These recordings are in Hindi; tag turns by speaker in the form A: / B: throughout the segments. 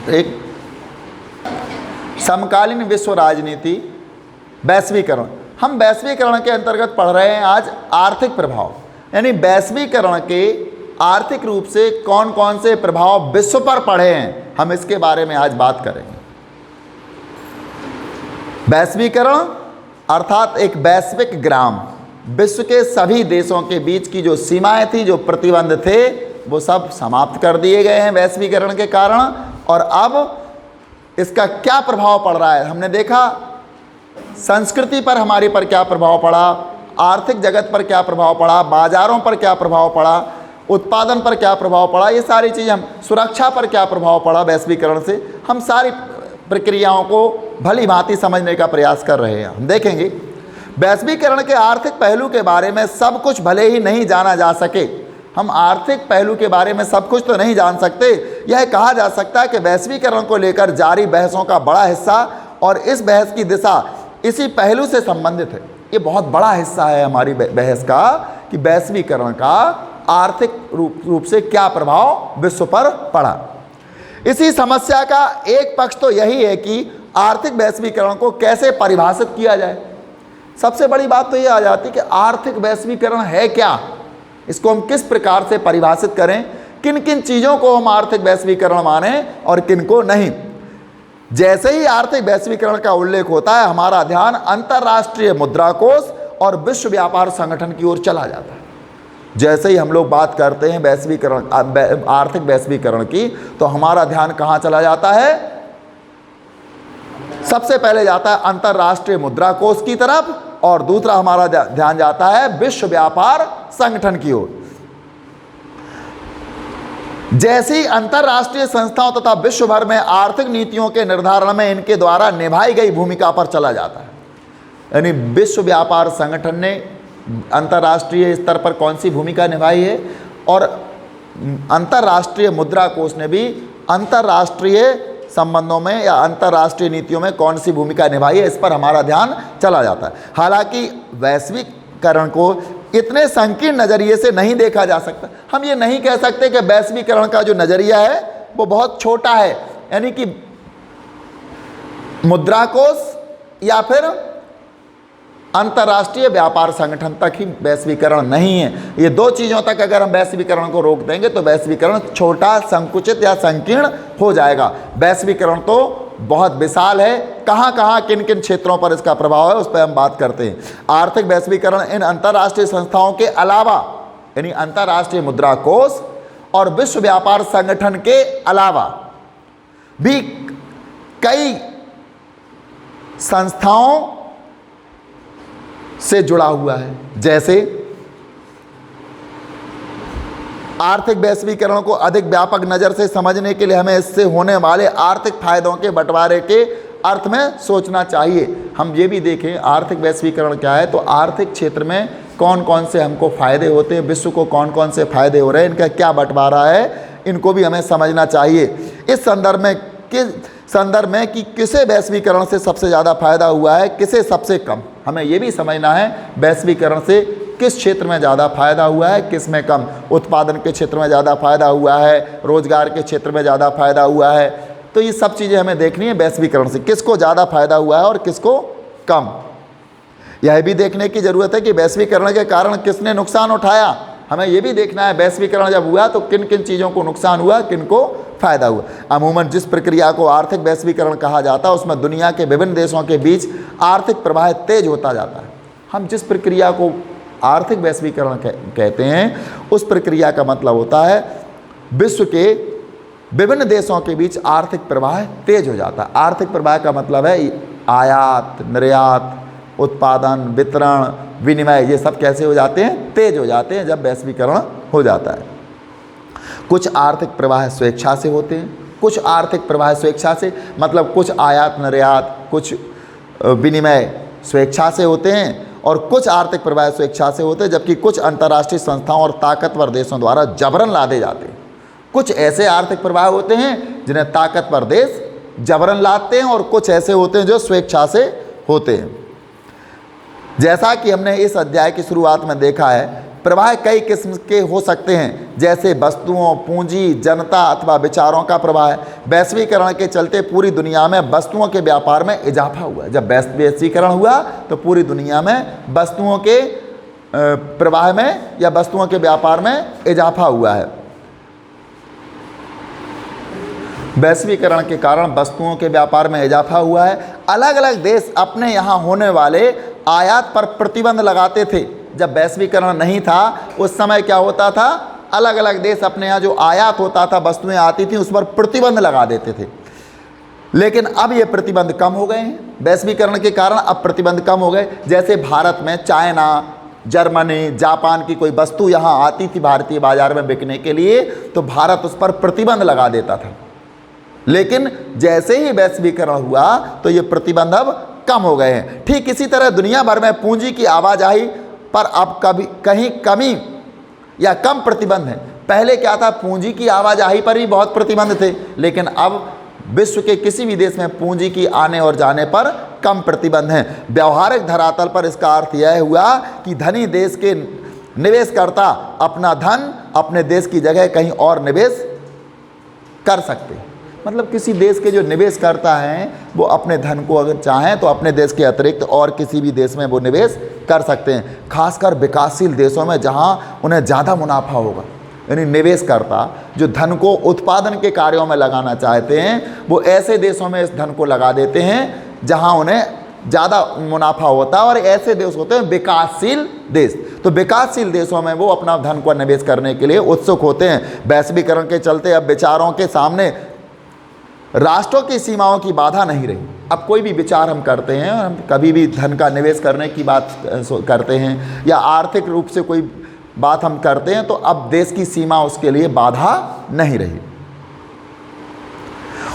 A: एक समकालीन विश्व राजनीति, वैश्वीकरण। हम वैश्वीकरण के अंतर्गत पढ़ रहे हैं आज आर्थिक प्रभाव, यानी वैश्वीकरण के आर्थिक रूप से कौन कौन से प्रभाव विश्व पर पड़े हैं, हम इसके बारे में आज बात करेंगे। वैश्वीकरण अर्थात एक वैश्विक ग्राम, विश्व के सभी देशों के बीच की जो सीमाएं थी, जो प्रतिबंध थे, वो सब समाप्त कर दिए गए हैं वैश्वीकरण के कारण। और अब इसका क्या प्रभाव पड़ रहा है, हमने देखा संस्कृति पर हमारी पर क्या प्रभाव पड़ा, आर्थिक जगत पर क्या प्रभाव पड़ा, बाजारों पर क्या प्रभाव पड़ा, उत्पादन पर क्या प्रभाव पड़ा, ये सारी चीज़ें, हम सुरक्षा पर क्या प्रभाव पड़ा वैश्वीकरण से, हम सारी प्रक्रियाओं को भली भांति समझने का प्रयास कर रहे हैं। हम देखेंगे वैश्वीकरण के आर्थिक पहलू के बारे में सब कुछ भले ही नहीं जाना जा सके, हम आर्थिक पहलू के बारे में सब कुछ तो नहीं जान सकते। यह कहा जा सकता है कि वैश्वीकरण को लेकर जारी बहसों का बड़ा हिस्सा और इस बहस की दिशा इसी पहलू से संबंधित है। ये बहुत बड़ा हिस्सा है हमारी बहस का कि वैश्वीकरण का आर्थिक रूप से क्या प्रभाव विश्व पर पड़ा। इसी समस्या का एक पक्ष तो यही है कि आर्थिक वैश्वीकरण को कैसे परिभाषित किया जाए। सबसे बड़ी बात तो ये आ जाती है कि आर्थिक वैश्वीकरण है क्या, इसको हम किस प्रकार से परिभाषित करें, किन किन चीज़ों को हम आर्थिक वैश्वीकरण माने और किन को नहीं। जैसे ही आर्थिक वैश्वीकरण का उल्लेख होता है, हमारा ध्यान अंतर्राष्ट्रीय मुद्रा कोष और विश्व व्यापार संगठन की ओर चला जाता है। जैसे ही हम लोग बात करते हैं वैश्वीकरण, आर्थिक वैश्वीकरण की, तो हमारा ध्यान कहाँ चला जाता है, सबसे पहले जाता है अंतर्राष्ट्रीय मुद्रा कोष की तरफ और दूसरा हमारा ध्यान जाता है विश्व व्यापार संगठन की ओर। जैसी अंतर्राष्ट्रीय संस्थाओं तथा विश्व भर में आर्थिक नीतियों के निर्धारण में इनके द्वारा निभाई गई भूमिका पर चला जाता है, यानी विश्व व्यापार संगठन ने अंतर्राष्ट्रीय स्तर पर कौन सी भूमिका निभाई है और अंतर्राष्ट्रीय मुद्रा कोष ने भी अंतर्राष्ट्रीय संबंधों में या अंतर्राष्ट्रीय नीतियों में कौन सी भूमिका निभाई है, इस पर हमारा ध्यान चला जाता है। हालांकि वैश्वीकरण को इतने संकीर्ण नज़रिए से नहीं देखा जा सकता। हम ये नहीं कह सकते कि वैश्वीकरण का जो नज़रिया है वो बहुत छोटा है, यानी कि मुद्रा कोष या फिर अंतर्राष्ट्रीय व्यापार संगठन तक ही वैश्वीकरण नहीं है। ये दो चीज़ों तक अगर हम वैश्वीकरण को रोक देंगे तो वैश्वीकरण छोटा, संकुचित या संकीर्ण हो जाएगा। वैश्वीकरण तो बहुत विशाल है, कहाँ कहाँ किन किन क्षेत्रों पर इसका प्रभाव है उस पर हम बात करते हैं। आर्थिक वैश्वीकरण इन अंतर्राष्ट्रीय संस्थाओं के अलावा, यानी अंतर्राष्ट्रीय मुद्रा कोष और विश्व व्यापार संगठन के अलावा भी कई संस्थाओं से जुड़ा हुआ है। जैसे आर्थिक वैश्वीकरण को अधिक व्यापक नज़र से समझने के लिए हमें इससे होने वाले आर्थिक फायदों के बंटवारे के अर्थ में सोचना चाहिए। हम ये भी देखें आर्थिक वैश्वीकरण क्या है, तो आर्थिक क्षेत्र में कौन कौन से हमको फ़ायदे होते हैं, विश्व को कौन कौन से फ़ायदे हो रहे हैं, इनका क्या बंटवारा है, इनको भी हमें समझना चाहिए। इस संदर्भ में कि किसे वैश्वीकरण से सबसे ज़्यादा फायदा हुआ है, किसे सबसे कम, हमें ये भी समझना है वैश्वीकरण से किस क्षेत्र में ज़्यादा फायदा हुआ है, किस में कम। उत्पादन के क्षेत्र में ज़्यादा फायदा हुआ है, रोजगार के क्षेत्र में ज़्यादा फायदा हुआ है, तो ये सब चीज़ें हमें देखनी है वैश्वीकरण से, किसको ज़्यादा फायदा हुआ है और किसको कम। यह भी देखने की ज़रूरत है कि वैश्वीकरण के कारण किसने नुकसान उठाया। हमें यह भी देखना है वैश्वीकरण जब हुआ तो किन किन चीज़ों को नुकसान हुआ, किन को फ़ायदा हुआ। अमूमन जिस प्रक्रिया को आर्थिक वैश्वीकरण कहा जाता है उसमें दुनिया के विभिन्न देशों के बीच आर्थिक प्रवाह तेज होता जाता है। हम जिस प्रक्रिया को आर्थिक वैश्वीकरण कहते हैं उस प्रक्रिया का मतलब होता है विश्व के विभिन्न देशों के बीच आर्थिक प्रवाह तेज हो जाता है। आर्थिक प्रवाह का मतलब है आयात, निर्यात, उत्पादन, वितरण, विनिमय, ये सब कैसे हो जाते हैं, तेज हो जाते हैं जब वैश्वीकरण हो जाता है। कुछ आर्थिक प्रवाह स्वेच्छा से होते हैं, कुछ आर्थिक प्रवाह स्वेच्छा से मतलब कुछ आयात निर्यात, कुछ विनिमय स्वेच्छा से होते हैं और कुछ आर्थिक प्रवाह स्वेच्छा से होते हैं, जबकि कुछ अंतर्राष्ट्रीय संस्थाओं और ताकतवर देशों द्वारा जबरन लादे जाते हैं। कुछ ऐसे आर्थिक प्रवाह होते हैं जिन्हें ताकतवर देश जबरन लाते हैं और कुछ ऐसे होते हैं जो स्वेच्छा से होते हैं। जैसा कि हमने इस अध्याय की शुरुआत में देखा है, प्रवाह कई किस्म के हो सकते हैं, जैसे वस्तुओं, पूंजी, जनता अथवा विचारों का प्रवाह। वैश्वीकरण के चलते पूरी दुनिया में वस्तुओं के व्यापार में इजाफा हुआ। जब वैश्वीकरण हुआ तो पूरी दुनिया में वस्तुओं के प्रवाह में या वस्तुओं के व्यापार में इजाफा हुआ है। वैश्वीकरण के कारण वस्तुओं के व्यापार में इजाफा हुआ है। अलग अलग देश अपने यहाँ होने वाले आयात पर प्रतिबंध लगाते थे। जब वैश्वीकरण नहीं था उस समय क्या होता था, अलग अलग देश अपने यहाँ जो आयात होता था, वस्तुएं आती थी, उस पर प्रतिबंध लगा देते थे। लेकिन अब ये प्रतिबंध कम हो गए हैं। वैश्वीकरण के कारण अब प्रतिबंध कम हो गए। जैसे भारत में चाइना, जर्मनी, जापान की कोई वस्तु यहाँ आती थी भारतीय बाजार में बिकने के लिए, तो भारत उस पर प्रतिबंध लगा देता था। लेकिन जैसे ही वैश्वीकरण हुआ तो ये प्रतिबंध अब कम हो गए हैं। ठीक इसी तरह दुनिया भर में पूंजी की आवाजाही पर अब कहीं कमी या कम प्रतिबंध है। पहले क्या था, पूंजी की आवाजाही पर भी बहुत प्रतिबंध थे, लेकिन अब विश्व के किसी भी देश में पूंजी की आने और जाने पर कम प्रतिबंध हैं। व्यवहारिक धरातल पर इसका अर्थ यह हुआ कि धनी देश के निवेशकर्ता अपना धन अपने देश की जगह कहीं और निवेश कर सकते हैं। मतलब किसी देश के जो निवेशकर्ता हैं वो अपने धन को अगर चाहें तो अपने देश के अतिरिक्त और किसी भी देश में वो निवेश कर सकते हैं। खासकर विकासशील देशों में जहां उन्हें ज़्यादा मुनाफा होगा। यानी निवेशकर्ता जो धन को उत्पादन के कार्यों में लगाना चाहते हैं वो ऐसे देशों में इस धन को लगा देते हैं जहां उन्हें ज़्यादा मुनाफा होता है, और ऐसे देश होते हैं विकासशील देश। तो विकासशील देशों में वो अपना धन को निवेश करने के लिए उत्सुक होते हैं। वैश्वीकरण के चलते अब विचारों के सामने राष्ट्रों की सीमाओं की बाधा नहीं रही। अब कोई भी विचार हम करते हैं, हम कभी भी धन का निवेश करने की बात करते हैं या आर्थिक रूप से कोई बात हम करते हैं, तो अब देश की सीमा उसके लिए बाधा नहीं रही।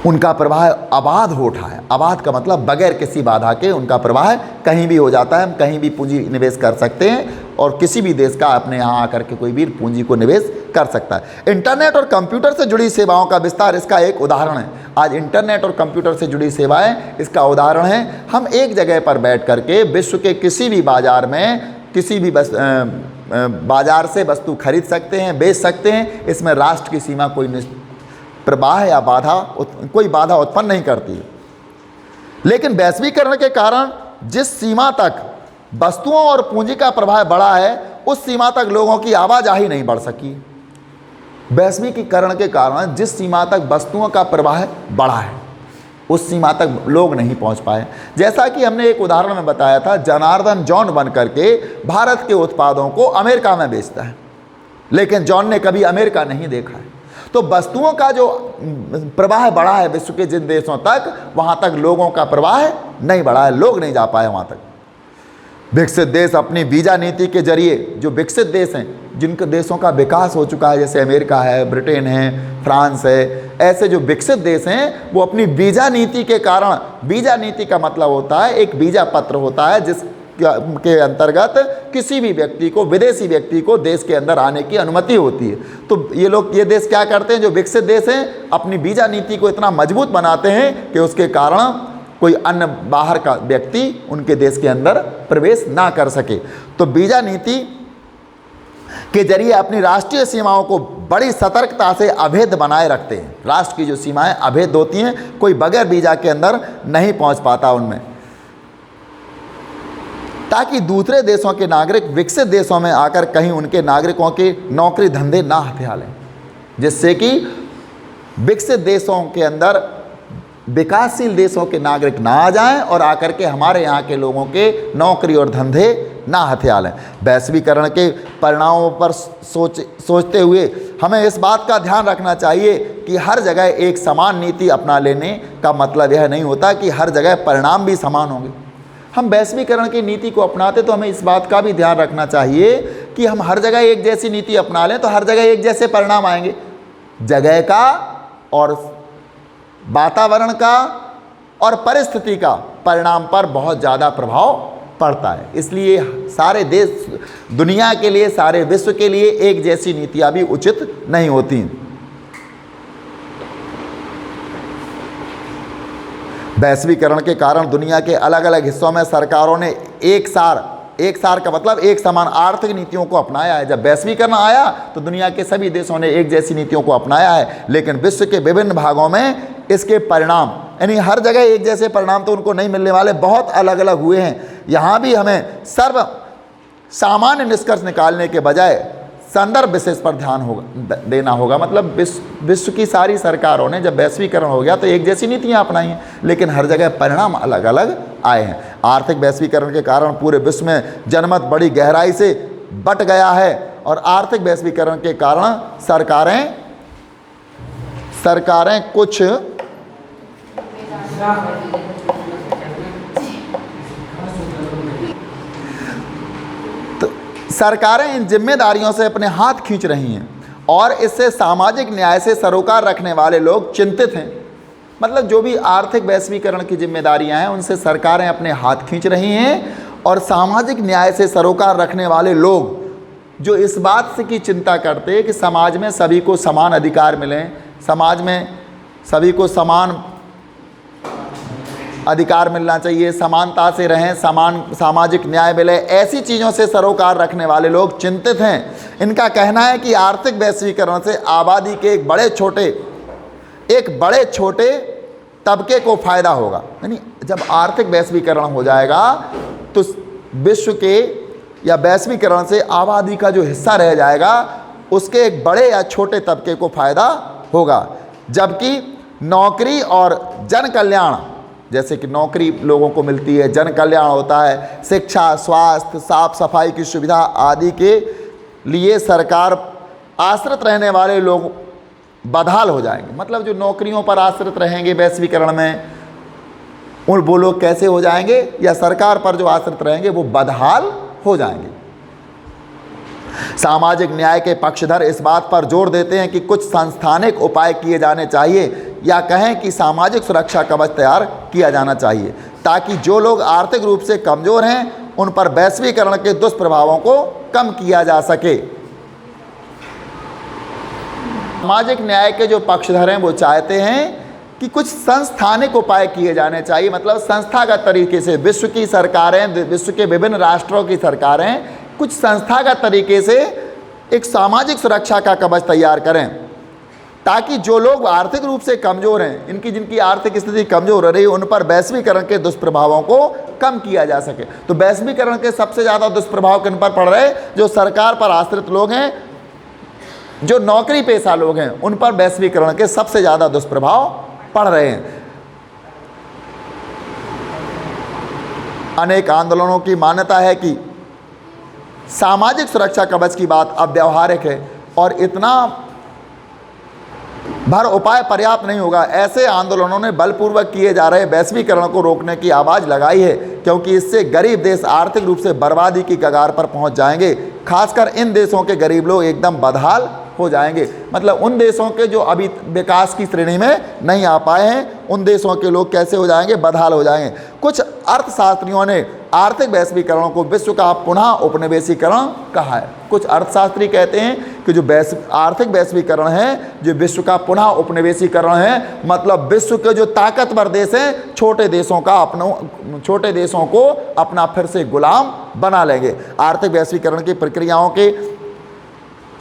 A: उनका प्रवाह आबाद हो उठा है। आबाद का मतलब बगैर किसी बाधा के उनका प्रवाह कहीं भी हो जाता है। हम कहीं भी पूंजी निवेश कर सकते हैं और किसी भी देश का अपने यहाँ आकर के कोई भी पूंजी को निवेश कर सकता है। इंटरनेट और कंप्यूटर से जुड़ी सेवाओं का विस्तार इसका एक उदाहरण है। आज इंटरनेट और कंप्यूटर से जुड़ी सेवाएं इसका उदाहरण है। हम एक जगह पर बैठ करके विश्व के किसी भी बाजार में किसी भी बाजार से वस्तु खरीद सकते हैं, बेच सकते हैं। इसमें राष्ट्र की सीमा प्रवाह या कोई बाधा उत्पन्न नहीं करती है। लेकिन वैश्वीकरण के कारण जिस सीमा तक वस्तुओं और पूंजी का प्रवाह बढ़ा है उस सीमा तक लोगों की आवाजाही नहीं बढ़ सकी। वैश्वीकरण के कारण जिस सीमा तक वस्तुओं का प्रवाह बढ़ा है उस सीमा तक लोग नहीं पहुंच पाए। जैसा कि हमने एक उदाहरण में बताया था, जनार्दन जॉन बन करके भारत के उत्पादों को अमेरिका में बेचता है, लेकिन जॉन ने कभी अमेरिका नहीं देखा है। तो वस्तुओं का जो प्रवाह बढ़ा है विश्व के जिन देशों तक, वहां तक लोगों का प्रवाह नहीं बढ़ा है, लोग नहीं जा पाए वहां तक। विकसित देश अपनी वीजा नीति के जरिए, जो विकसित देश हैं जिनके देशों का विकास हो चुका है, जैसे अमेरिका है, ब्रिटेन है, फ्रांस है, ऐसे जो विकसित देश हैं वो अपनी वीजा नीति के कारण, वीजा नीति का मतलब होता है एक वीजा पत्र होता है जिस के अंतर्गत किसी भी व्यक्ति को, विदेशी व्यक्ति को देश के अंदर आने की अनुमति होती है। तो ये देश क्या करते हैं, जो विकसित देश हैं अपनी वीजा नीति को इतना मजबूत बनाते हैं कि उसके कारण कोई अन्य बाहर का व्यक्ति उनके देश के अंदर प्रवेश ना कर सके। तो वीजा नीति के जरिए अपनी राष्ट्रीय सीमाओं को बड़ी सतर्कता से अभेद बनाए रखते हैं। राष्ट्र की जो सीमाएं अभेद होती हैं, कोई बगैर वीजा के अंदर नहीं पहुंच पाता उनमें, ताकि दूसरे देशों के नागरिक विकसित देशों में आकर कहीं उनके नागरिकों के नौकरी धंधे ना हथिया लें, जिससे कि विकसित देशों के अंदर विकासशील देशों के नागरिक ना आ जाएं और आकर के हमारे यहाँ के लोगों के नौकरी और धंधे ना हथिया लें। वैश्वीकरण के परिणामों पर सोचते हुए हमें इस बात का ध्यान रखना चाहिए कि हर जगह एक समान नीति अपना लेने का मतलब यह नहीं होता कि हर जगह परिणाम भी समान होंगे। हम वैश्वीकरण की नीति को अपनाते तो हमें इस बात का भी ध्यान रखना चाहिए कि हम हर जगह एक जैसी नीति अपना लें तो हर जगह एक जैसे परिणाम आएंगे। जगह का और वातावरण का और परिस्थिति का परिणाम पर बहुत ज़्यादा प्रभाव पड़ता है। इसलिए सारे देश, दुनिया के लिए, सारे विश्व के लिए एक जैसी नीतियाँ भी उचित नहीं होती। वैश्वीकरण के कारण दुनिया के अलग अलग हिस्सों में सरकारों ने एक सार एक सार का मतलब एक समान आर्थिक नीतियों को अपनाया है। जब वैश्वीकरण आया तो दुनिया के सभी देशों ने एक जैसी नीतियों को अपनाया है, लेकिन विश्व के विभिन्न भागों में इसके परिणाम, यानी हर जगह एक जैसे परिणाम तो उनको नहीं मिलने वाले, बहुत अलग अलग हुए हैं। यहाँ भी हमें सर्व सामान्य निष्कर्ष निकालने के बजाय संदर्भ विशेष पर ध्यान देना होगा। मतलब विश्व की सारी सरकारों ने जब वैश्वीकरण हो गया तो एक जैसी नीतियाँ अपनाई हैं, लेकिन हर जगह परिणाम अलग अलग आए हैं। आर्थिक वैश्वीकरण के कारण पूरे विश्व में जनमत बड़ी गहराई से बट गया है, और आर्थिक वैश्वीकरण के कारण सरकारें कुछ सरकारें इन जिम्मेदारियों से अपने हाथ खींच रही हैं, और इससे सामाजिक न्याय से सरोकार रखने वाले लोग चिंतित हैं। मतलब जो भी आर्थिक वैश्वीकरण की जिम्मेदारियां हैं उनसे सरकारें अपने हाथ खींच रही हैं, और सामाजिक न्याय से सरोकार रखने वाले लोग जो इस बात से की चिंता करते हैं कि समाज में सभी को समान अधिकार मिलें, समाज में सभी को समान अधिकार मिलना चाहिए, समानता से रहें, समान सामाजिक न्याय मिले, ऐसी चीज़ों से सरोकार रखने वाले लोग चिंतित हैं। इनका कहना है कि आर्थिक वैश्वीकरण से आबादी के एक बड़े छोटे तबके को फ़ायदा होगा। यानी जब आर्थिक वैश्वीकरण हो जाएगा तो विश्व के या वैश्वीकरण से आबादी का जो हिस्सा रह जाएगा उसके एक बड़े या छोटे तबके को फ़ायदा होगा, जबकि नौकरी और जन कल्याण, जैसे कि नौकरी लोगों को मिलती है, जन कल्याण होता है, शिक्षा, स्वास्थ्य, साफ सफाई की सुविधा आदि के लिए सरकार आश्रित रहने वाले लोग बदहाल हो जाएंगे। मतलब जो नौकरियों पर आश्रित रहेंगे वैश्वीकरण में, वो लोग कैसे हो जाएंगे, या सरकार पर जो आश्रित रहेंगे वो बदहाल हो जाएंगे। सामाजिक न्याय के पक्षधर इस बात पर जोर देते हैं कि कुछ संस्थानिक उपाय किए जाने चाहिए, या कहें कि सामाजिक सुरक्षा कवच तैयार किया जाना चाहिए, ताकि जो लोग आर्थिक रूप से कमज़ोर हैं उन पर वैश्वीकरण के दुष्प्रभावों को कम किया जा सके। सामाजिक न्याय के जो पक्षधर हैं वो चाहते हैं कि कुछ संस्थानिक उपाय किए जाने चाहिए, मतलब संस्थागत तरीके से विश्व की सरकारें, विश्व के विभिन्न राष्ट्रों की सरकारें कुछ संस्थागत तरीके से एक सामाजिक सुरक्षा का कवच तैयार करें, ताकि जो लोग आर्थिक रूप से कमज़ोर हैं, जिनकी आर्थिक स्थिति कमज़ोर हो रही है, उन पर वैश्वीकरण के दुष्प्रभावों को कम किया जा सके। तो वैश्वीकरण के सबसे ज़्यादा दुष्प्रभाव किन पर पड़ रहे हैं? जो सरकार पर आश्रित लोग हैं, जो नौकरी पेशा लोग हैं, उन पर वैश्वीकरण के सबसे ज़्यादा दुष्प्रभाव पड़ रहे हैं। अनेक आंदोलनों की मान्यता है कि सामाजिक सुरक्षा कवच की बात अब व्यावहारिक है और इतना भर उपाय पर्याप्त नहीं होगा। ऐसे आंदोलनों ने बलपूर्वक किए जा रहे वैश्वीकरण को रोकने की आवाज़ लगाई है, क्योंकि इससे गरीब देश आर्थिक रूप से बर्बादी की कगार पर पहुंच जाएंगे। खासकर इन देशों के गरीब लोग एकदम बदहाल हो जाएंगे। मतलब उन देशों के जो अभी विकास की श्रेणी में नहीं आ पाए हैं, उन देशों के लोग कैसे हो जाएंगे? बदहाल हो जाएंगे। कुछ अर्थशास्त्रियों ने आर्थिक वैश्वीकरण को विश्व का पुनः उपनिवेशीकरण कहा है। कुछ अर्थशास्त्री कहते हैं कि जो आर्थिक वैश्वीकरण है, जो विश्व का पुनः उपनिवेशीकरण है, मतलब विश्व के जो ताकतवर देश हैं छोटे देशों को अपना फिर से गुलाम बना लेंगे। आर्थिक वैश्वीकरण की प्रक्रियाओं के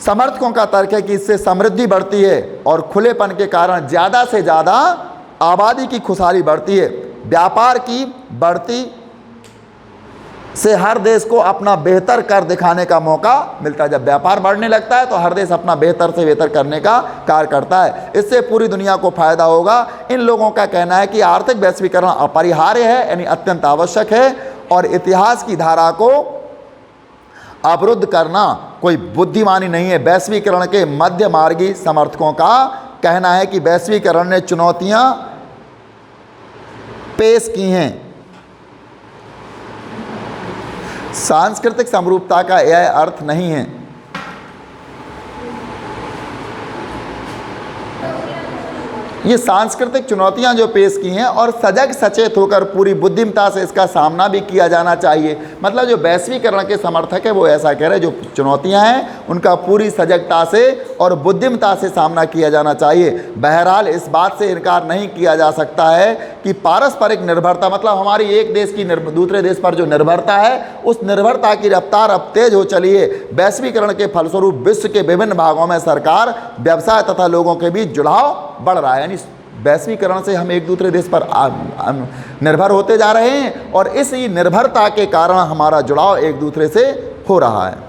A: समर्थकों का तर्क है कि इससे समृद्धि बढ़ती है और खुलेपन के कारण ज़्यादा से ज़्यादा आबादी की खुशहाली बढ़ती है। व्यापार की बढ़ती से हर देश को अपना बेहतर कर दिखाने का मौका मिलता है। जब व्यापार बढ़ने लगता है तो हर देश अपना बेहतर से बेहतर करने का कार्य करता है। इससे पूरी दुनिया को फायदा होगा। इन लोगों का कहना है कि आर्थिक वैश्वीकरण अपरिहार्य है, यानी अत्यंत आवश्यक है, और इतिहास की धारा को अवरुद्ध करना कोई बुद्धिमानी नहीं है। वैश्वीकरण के मध्य मार्गी समर्थकों का कहना है कि वैश्वीकरण ने चुनौतियां पेश की हैं। सांस्कृतिक समरूपता का यह अर्थ नहीं है। ये सांस्कृतिक चुनौतियां जो पेश की हैं और सजग सचेत होकर पूरी बुद्धिमता से इसका सामना भी किया जाना चाहिए। मतलब जो वैश्वीकरण के समर्थक है वो ऐसा कह रहे हैं, जो चुनौतियां हैं उनका पूरी सजगता से और बुद्धिमता से सामना किया जाना चाहिए। बहरहाल इस बात से इनकार नहीं किया जा सकता है कि पारस्परिक निर्भरता, मतलब हमारी एक देश की दूसरे देश पर जो निर्भरता है, उस निर्भरता की रफ्तार अब तेज हो चली है। वैश्वीकरण के फलस्वरूप विश्व के विभिन्न भागों में सरकार, व्यवसाय तथा लोगों के बीच जुड़ाव बढ़ रहा है। यानी वैश्वीकरण से हम एक दूसरे देश पर निर्भर होते जा रहे हैं और इसी निर्भरता के कारण हमारा जुड़ाव एक दूसरे से हो रहा है।